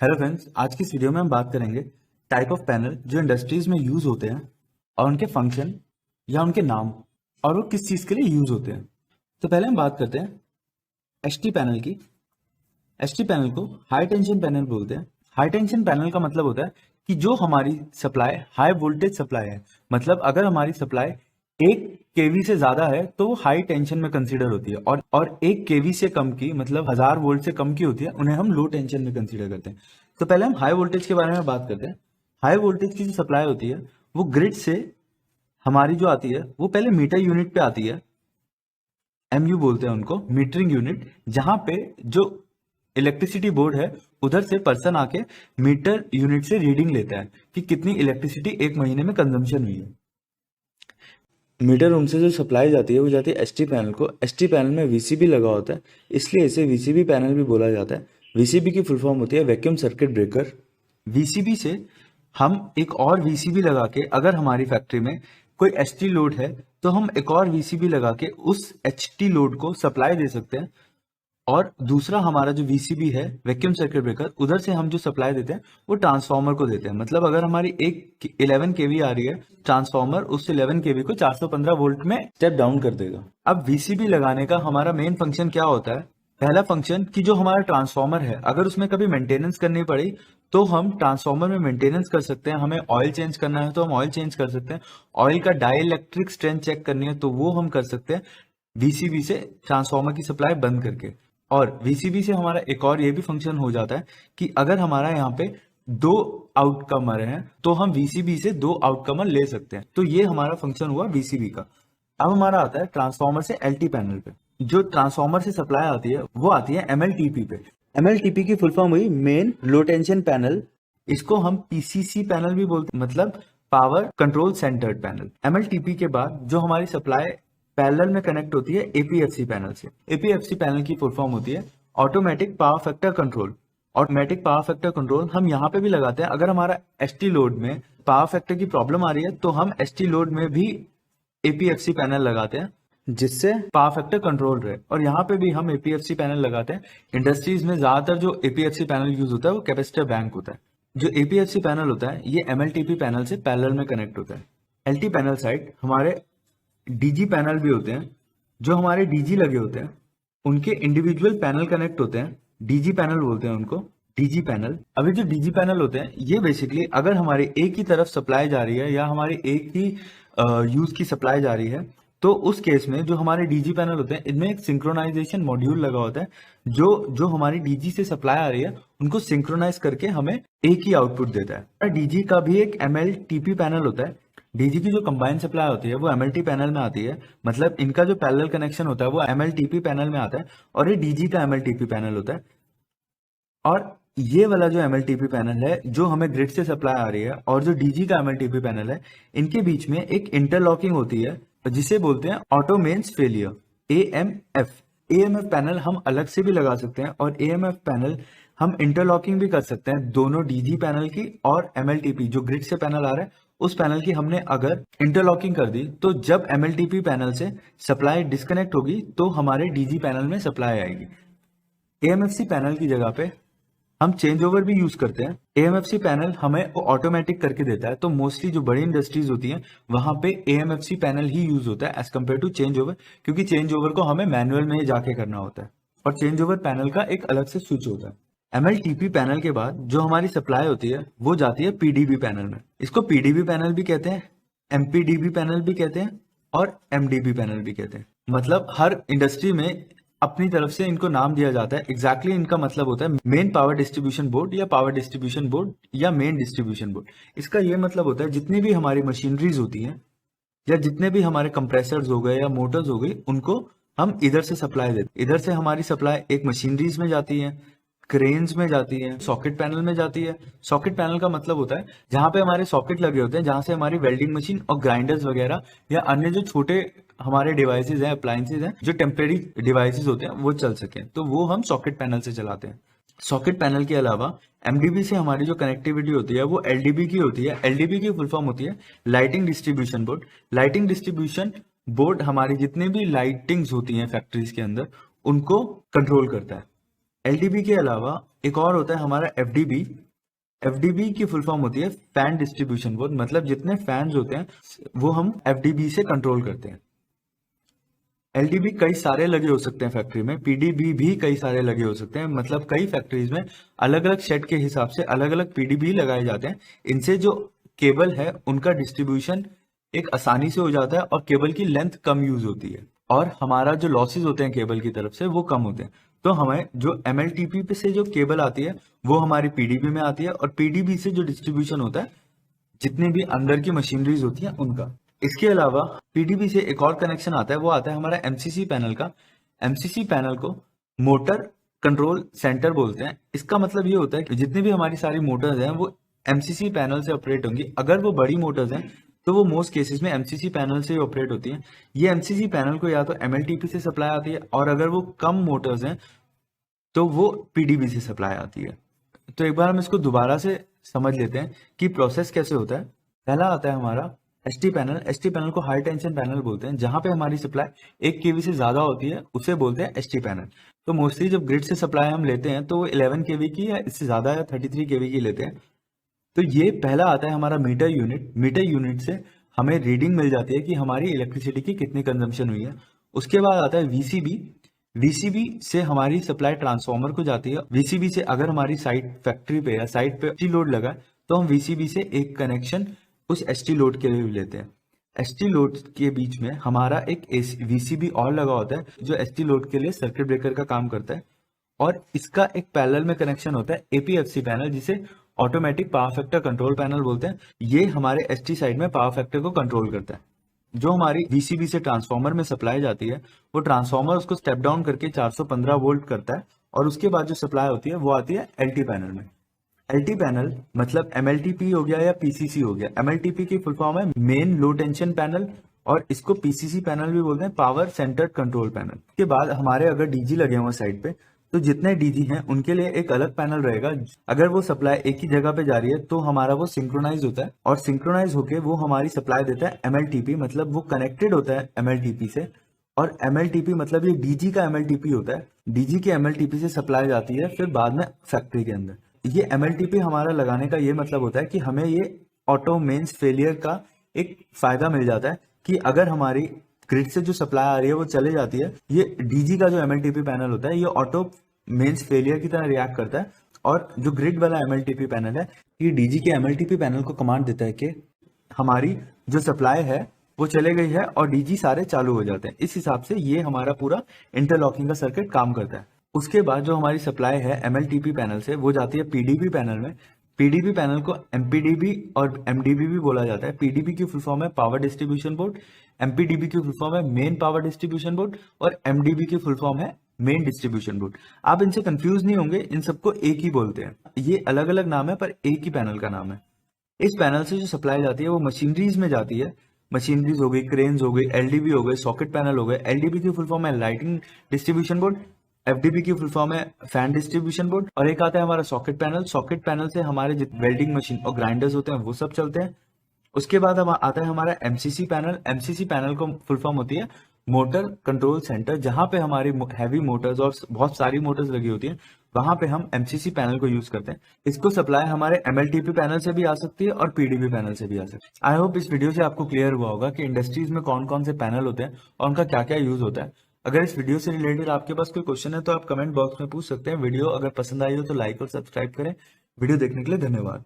Hello friends, आज की इस वीडियो में हम बात करेंगे टाइप ऑफ पैनल जो इंडस्ट्रीज में यूज होते हैं और उनके फंक्शन या उनके नाम और वो किस चीज के लिए यूज होते हैं। तो पहले हम बात करते हैं एचटी पैनल की। एचटी पैनल को हाई टेंशन पैनल बोलते हैं। हाई टेंशन पैनल का मतलब होता है कि जो हमारी सप्लाई हाई वोल्टेज सप्लाई है, मतलब अगर हमारी सप्लाई 1 केवी से ज्यादा है तो वो हाई टेंशन में कंसीडर होती है, और 1 केवी से कम की, मतलब 1000 वोल्ट से कम की होती है, उन्हें हम लो टेंशन में कंसीडर करते हैं। तो पहले हम हाई वोल्टेज के बारे में बात करते हैं। हाई वोल्टेज की जो सप्लाई होती है वो ग्रिड से हमारी जो आती है वो पहले मीटर यूनिट पे आती है। एमयू बोलते हैं उनको, मीटरिंग यूनिट, जहां पे जो इलेक्ट्रिसिटी बोर्ड है उधर से पर्सन आके मीटर यूनिट से रीडिंग लेता है कि कितनी इलेक्ट्रिसिटी एक महीने में कंजम्पशन हुई है। मीटर रूम से जो सप्लाई जाती है वो जाती है एसटी पैनल को। एसटी पैनल में वीसीबी लगा होता है, इसलिए इसे वीसीबी पैनल भी बोला जाता है। वीसीबी की फुल फॉर्म होती है वैक्यूम सर्किट ब्रेकर। वीसीबी से हम एक और वीसीबी लगा के, अगर हमारी फैक्ट्री में कोई एचटी लोड है तो हम एक और वीसीबी लगा के उस एचटी लोड को सप्लाई दे सकते हैं। और दूसरा हमारा जो वीसीबी है वैक्यूम सर्किट ब्रेकर, उधर से हम जो सप्लाई देते हैं वो ट्रांसफार्मर को देते हैं। मतलब अगर हमारी एक 11 केवी आ रही है, ट्रांसफार्मर उस 11 केवी को 415 वोल्ट में स्टेप डाउन कर देगा। अब वीसीबी लगाने का हमारा मेन फंक्शन क्या होता है? पहला फंक्शन कि जो हमारा ट्रांसफार्मर है, अगर उसमें कभी मेंटेनेंस करनी पड़ी तो हम ट्रांसफार्मर में मेंटेनेंस कर सकते हैं। हमें ऑयल चेंज करना है तो हम ऑयल चेंज कर सकते हैं। ऑयल का डाई इलेक्ट्रिक स्ट्रेंथ चेक करनी है तो वो हम कर सकते हैं वीसीबी से ट्रांसफार्मर की सप्लाई बंद करके। और वीसीबी से हमारा एक और ये भी फंक्शन हो जाता है कि अगर हमारा यहाँ पे 2 आउटकमर हैं तो हम वीसीबी से 2 आउटकमर ले सकते हैं। तो ये हमारा फंक्शन हुआ वीसीबी का। अब हमारा आता है ट्रांसफार्मर से एलटी पैनल पे। जो ट्रांसफार्मर से सप्लाई आती है वो आती है एमएलटीपी पे। एमएलटीपी की फुल फॉर्म हुई मेन लो टेंशन पैनल। इसको हम पीसीसी पैनल भी बोलते हैं, मतलब पावर कंट्रोल सेंटर्ड पैनल। एमएलटीपी के बाद जो हमारी सप्लाई पैरेलल में कनेक्ट होती है एपीएफसी पैनल से। एपीएफसी पैनल की फुल फॉर्म होती है automatic power factor control. Automatic power factor control हम यहाँ पे भी लगाते हैं। अगर हमारा एसटी लोड में पावर फैक्टर की प्रॉब्लम आ रही है तो हम एसटी लोड में भी एपीएफसी पैनल लगाते हैं, जिससे पावर फैक्टर कंट्रोल रहे। और यहाँ पे भी हम एपीएफसी पैनल लगाते हैं। इंडस्ट्रीज में ज्यादातर जो एपीएफसी पैनल यूज होता है वो कैपेसिटर बैंक होता है। जो एपीएफसी पैनल होता है ये एमएलटीपी पैनल से पैरेलल में कनेक्ट होता है। एलटी पैनल साइड हमारे डीजी पैनल भी होते हैं। जो हमारे डीजी लगे होते हैं उनके इंडिविजुअल पैनल कनेक्ट होते हैं, डीजी पैनल बोलते हैं उनको, डीजी पैनल। अभी जो डीजी पैनल होते हैं ये बेसिकली अगर हमारी एक ही तरफ सप्लाई जा रही है या हमारी एक ही यूज की सप्लाई जा रही है तो उस केस में जो हमारे डीजी पैनल होते हैं इनमें एक सिंक्रोनाइजेशन मॉड्यूल लगा होता है जो जो हमारी डीजी से सप्लाई आ रही है उनको सिंक्रोनाइज करके हमें एक ही आउटपुट देता है। डीजी का भी एक एमएलटीपी पैनल होता है। डीजी की जो कंबाइंड सप्लाई होती है वो एमएलटी पैनल में आती है, मतलब इनका जो पैरेलल कनेक्शन होता है वो एमएलटीपी पैनल में आता है और ये डीजी का एमएलटीपी पैनल होता है। और ये वाला जो एमएलटीपी पैनल है जो हमें ग्रिड से सप्लाई आ रही है और जो डीजी का एमएलटीपी पैनल है, इनके बीच में एक इंटरलॉकिंग होती है जिसे बोलते हैं auto mains failure, AMF. AMF panel हम अलग से भी लगा सकते हैं और एएमएफ पैनल हम इंटरलॉकिंग भी कर सकते हैं दोनों डीजी पैनल की और एमएलटीपी जो ग्रिड से पैनल आ रहा है उस पैनल की हमने अगर इंटरलॉकिंग कर दी तो जब एमएलटीपी पैनल से सप्लाई डिस्कनेक्ट होगी तो हमारे डीजी पैनल में सप्लाई आएगी। एएमएफसी पैनल की जगह पे हम चेंज ओवर भी यूज करते हैं। एएमएफसी पैनल हमें ऑटोमेटिक करके देता है, तो मोस्टली जो बड़ी इंडस्ट्रीज होती हैं वहां पे एएमएफसी पैनल ही यूज होता है as compare to change over, क्योंकि चेंज ओवर को हमें मैनुअल में ही जाके करना होता है और चेंज ओवर पैनल का एक अलग से स्विच होता है। एमएलटीपी पैनल के बाद जो हमारी सप्लाई होती है वो जाती है पीडीबी पैनल में। इसको पीडीबी पैनल भी कहते हैं, एमपीडीबी पैनल भी कहते हैं और एमडीबी पैनल भी कहते हैं। मतलब हर इंडस्ट्री में अपनी तरफ से इनको नाम दिया जाता है। एग्जैक्टली इनका मतलब होता है मेन पावर डिस्ट्रीब्यूशन बोर्ड या पावर डिस्ट्रीब्यूशन बोर्ड या मेन डिस्ट्रीब्यूशन बोर्ड। इसका ये मतलब होता है जितनी भी हमारी मशीनरीज होती हैं या जितने भी हमारे कंप्रेसर्स हो गए या मोटर्स हो गई उनको हम इधर से सप्लाई देते। इधर से हमारी सप्लाई एक मशीनरीज में जाती है, क्रेन्स में जाती है, सॉकेट पैनल में जाती है। सॉकेट पैनल का मतलब होता है जहां पे हमारे सॉकेट लगे होते हैं, जहां से हमारी वेल्डिंग मशीन और ग्राइंडर्स वगैरह या अन्य जो छोटे हमारे डिवाइसेज हैं, अप्लायंसेज हैं, जो टेम्परेरी डिवाइसेज होते हैं वो चल सके, तो वो हम सॉकेट पैनल से चलाते हैं। सॉकेट पैनल के अलावा एमडीबी से हमारी जो कनेक्टिविटी होती है वो एलडीबी की होती है। एलडीबी की फुल फॉर्म होती है lighting distribution board. Lighting distribution board हमारी जितनी भी लाइटिंग्स होती हैं फैक्ट्रीज के अंदर उनको कंट्रोल करता है। एलडीबी के अलावा एक और होता है हमारा एफडीबी। एफडीबी की फुल फॉर्म होती है फैन डिस्ट्रीब्यूशन बोर्ड, मतलब जितने फैंस होते हैं वो हम एफडीबी से कंट्रोल करते हैं। एलडीबी कई सारे लगे हो सकते हैं फैक्ट्री में, पीडीबी भी कई सारे लगे हो सकते हैं, मतलब कई फैक्ट्रीज में अलग अलग शेड के हिसाब से अलग अलग पीडीबी लगाए जाते हैं। इनसे जो केबल है उनका डिस्ट्रीब्यूशन एक आसानी से हो जाता है और केबल की लेंथ कम यूज होती है और हमारा जो लॉसेज होते हैं केबल की तरफ से वो कम होते हैं। तो हमें जो एमएलटीपी पे से जो केबल आती है वो हमारी पीडीबी में आती है और पीडीबी से जो डिस्ट्रीब्यूशन होता है जितनी भी अंदर की मशीनरीज होती हैं उनका। इसके अलावा पीडीबी से एक और कनेक्शन आता है, वो आता है हमारा एमसीसी पैनल का। एमसीसी पैनल को मोटर कंट्रोल सेंटर बोलते हैं। इसका मतलब ये होता है कि जितनी भी हमारी सारी मोटर्स हैं वो एमसीसी पैनल से ऑपरेट होंगी। अगर वो बड़ी मोटर्स हैं तो वो मोस्ट केसेस में एमसीसी पैनल से ही ऑपरेट होती हैं। ये एमसीसी पैनल को या तो एमएलटीपी से सप्लाई आती है और अगर वो कम मोटर्स हैं तो वो पीडीबी से सप्लाई आती है। तो एक बार हम इसको दोबारा से समझ लेते हैं कि प्रोसेस कैसे होता है। पहला आता है हमारा एसटी पैनल। एसटी पैनल को हाई टेंशन पैनल बोलते हैं। जहां पे हमारी सप्लाई 1 केवी से ज्यादा होती है उसे बोलते हैं एसटी पैनल। तो मोस्टली जब ग्रिड से सप्लाई हम लेते हैं तो वो 11 केवी की या इससे ज्यादा या 33 केवी की लेते हैं। तो ये पहला आता है हमारा मीटर यूनिट। मीटर यूनिट से हमें रीडिंग मिल जाती है कि हमारी इलेक्ट्रिसिटी की कितनी कंजम्पशन हुई है। उसके बाद आता है वीसीबी। वीसीबी से हमारी सप्लाई ट्रांसफार्मर को जाती है। वीसीबी से अगर हमारी साइट फैक्ट्री पे या साइट पे एसटी लोड लगा है तो हम वीसीबी से एक कनेक्शन उस एसटी लोड के लिए भी लेते हैं। एसटी लोड के बीच में हमारा एक वीसीबी और लगा होता है जो एसटी लोड के लिए सर्किट ब्रेकर का काम करता है और इसका एक पैरेलल में कनेक्शन होता है एपीएफसी पैनल, जिसे automatic power factor control panel बोलते हैं। ये हमारे एसटी साइड में पावर फैक्टर को कंट्रोल करता है। जो हमारी वीसीबी से ट्रांसफार्मर में सप्लाई जाती है वो ट्रांसफार्मर उसको स्टेप डाउन करके 415 वोल्ट करता है और उसके बाद जो सप्लाई होती है वो आती है एलटी पैनल में। एलटी पैनल मतलब एमएलटीपी हो गया या पीसीसी हो गया। एमएलटीपी की फुल फॉर्म है मेन लो टेंशन पैनल और इसको पीसीसी पैनल भी बोलते हैं, पावर सेंटर्ड कंट्रोल पैनल। के बाद हमारे अगर डीजी लगे हुए साइड पे तो जितने डीजी हैं उनके लिए एक अलग पैनल रहेगा। अगर वो सप्लाई एक ही जगह पे जा रही है तो हमारा वो सिंक्रोनाइज होता है और सिंक्रोनाइज होके वो हमारी सप्लाई देता है एमएलटीपी, मतलब वो कनेक्टेड होता है एमएलटीपी से। और एमएलटीपी मतलब ये डीजी का एमएलटीपी होता है। डीजी के एमएलटीपी से सप्लाई जाती है फिर बाद में फैक्ट्री के अंदर। ये एमएलटीपी हमारा लगाने का ये मतलब होता है कि हमें ये ऑटो मेंस फेलियर का एक फायदा मिल जाता है कि अगर हमारी ग्रिड से जो सप्लाई आ रही है वो चले जाती है, ये डीजी का जो एमएलटीपी पैनल होता है ये ऑटो मेंस फेलियर की तरह रिएक्ट करता है। और जो ग्रिड वाला एमएलटीपी पैनल है ये डीजी के एमएलटीपी पैनल को कमांड देता है कि हमारी जो सप्लाई है वो चले गई है और डीजी सारे चालू हो जाते हैं। इस हिसाब से ये हमारा पूरा इंटरलॉकिंग का सर्किट काम करता है। उसके बाद जो हमारी सप्लाई है एमएलटीपी पैनल से वो जाती है पीडीबी पैनल में। पीडीबी पैनल को एमपीडीबी और एमडीबी भी बोला जाता है। पीडीबी की फुल फॉर्म है पावर डिस्ट्रीब्यूशन बोर्ड, एमपीडीबी की फुल फॉर्म है मेन पावर डिस्ट्रीब्यूशन बोर्ड और एमडीबी की फुल फॉर्म है मेन डिस्ट्रीब्यूशन बोर्ड। आप इनसे कंफ्यूज नहीं होंगे, इन सबको एक ही बोलते हैं। ये अलग अलग नाम है पर एक ही पैनल का नाम है। इस पैनल से जो सप्लाई जाती है वो मशीनरीज में जाती है। मशीनरीज हो गई, क्रेन्स हो गई, एलडीबी हो गए, सॉकेट पैनल हो गए। एलडीबी की फुल फॉर्म है लाइटिंग डिस्ट्रीब्यूशन बोर्ड, एफडीबी की फुल फॉर्म है फैन डिस्ट्रीब्यूशन बोर्ड और एक आता है हमारा सॉकेट पैनल। सॉकेट पैनल से हमारे जितने वेल्डिंग मशीन और ग्राइंडर्स होते हैं वो सब चलते हैं। उसके बाद हम आता है हमारा एमसीसी पैनल। एमसीसी पैनल को फुल फॉर्म होती है मोटर कंट्रोल सेंटर। जहां पे हमारी हैवी मोटर्स और बहुत सारी मोटर्स लगी होती हैं वहां पे हम एमसीसी पैनल को यूज करते हैं। इसको सप्लाई हमारे एमएलटीपी पैनल से भी आ सकती है और पीडीबी पैनल से भी आ सकती है। आई होप इस वीडियो से आपको क्लियर हुआ होगा कि इंडस्ट्रीज में कौन कौन से पैनल होते हैं और उनका क्या क्या यूज होता है। अगर इस वीडियो से रिलेटेड आपके पास कोई क्वेश्चन है तो आप कमेंट बॉक्स में पूछ सकते हैं। वीडियो अगर पसंद आई हो तो लाइक और सब्सक्राइब करें। वीडियो देखने के लिए धन्यवाद।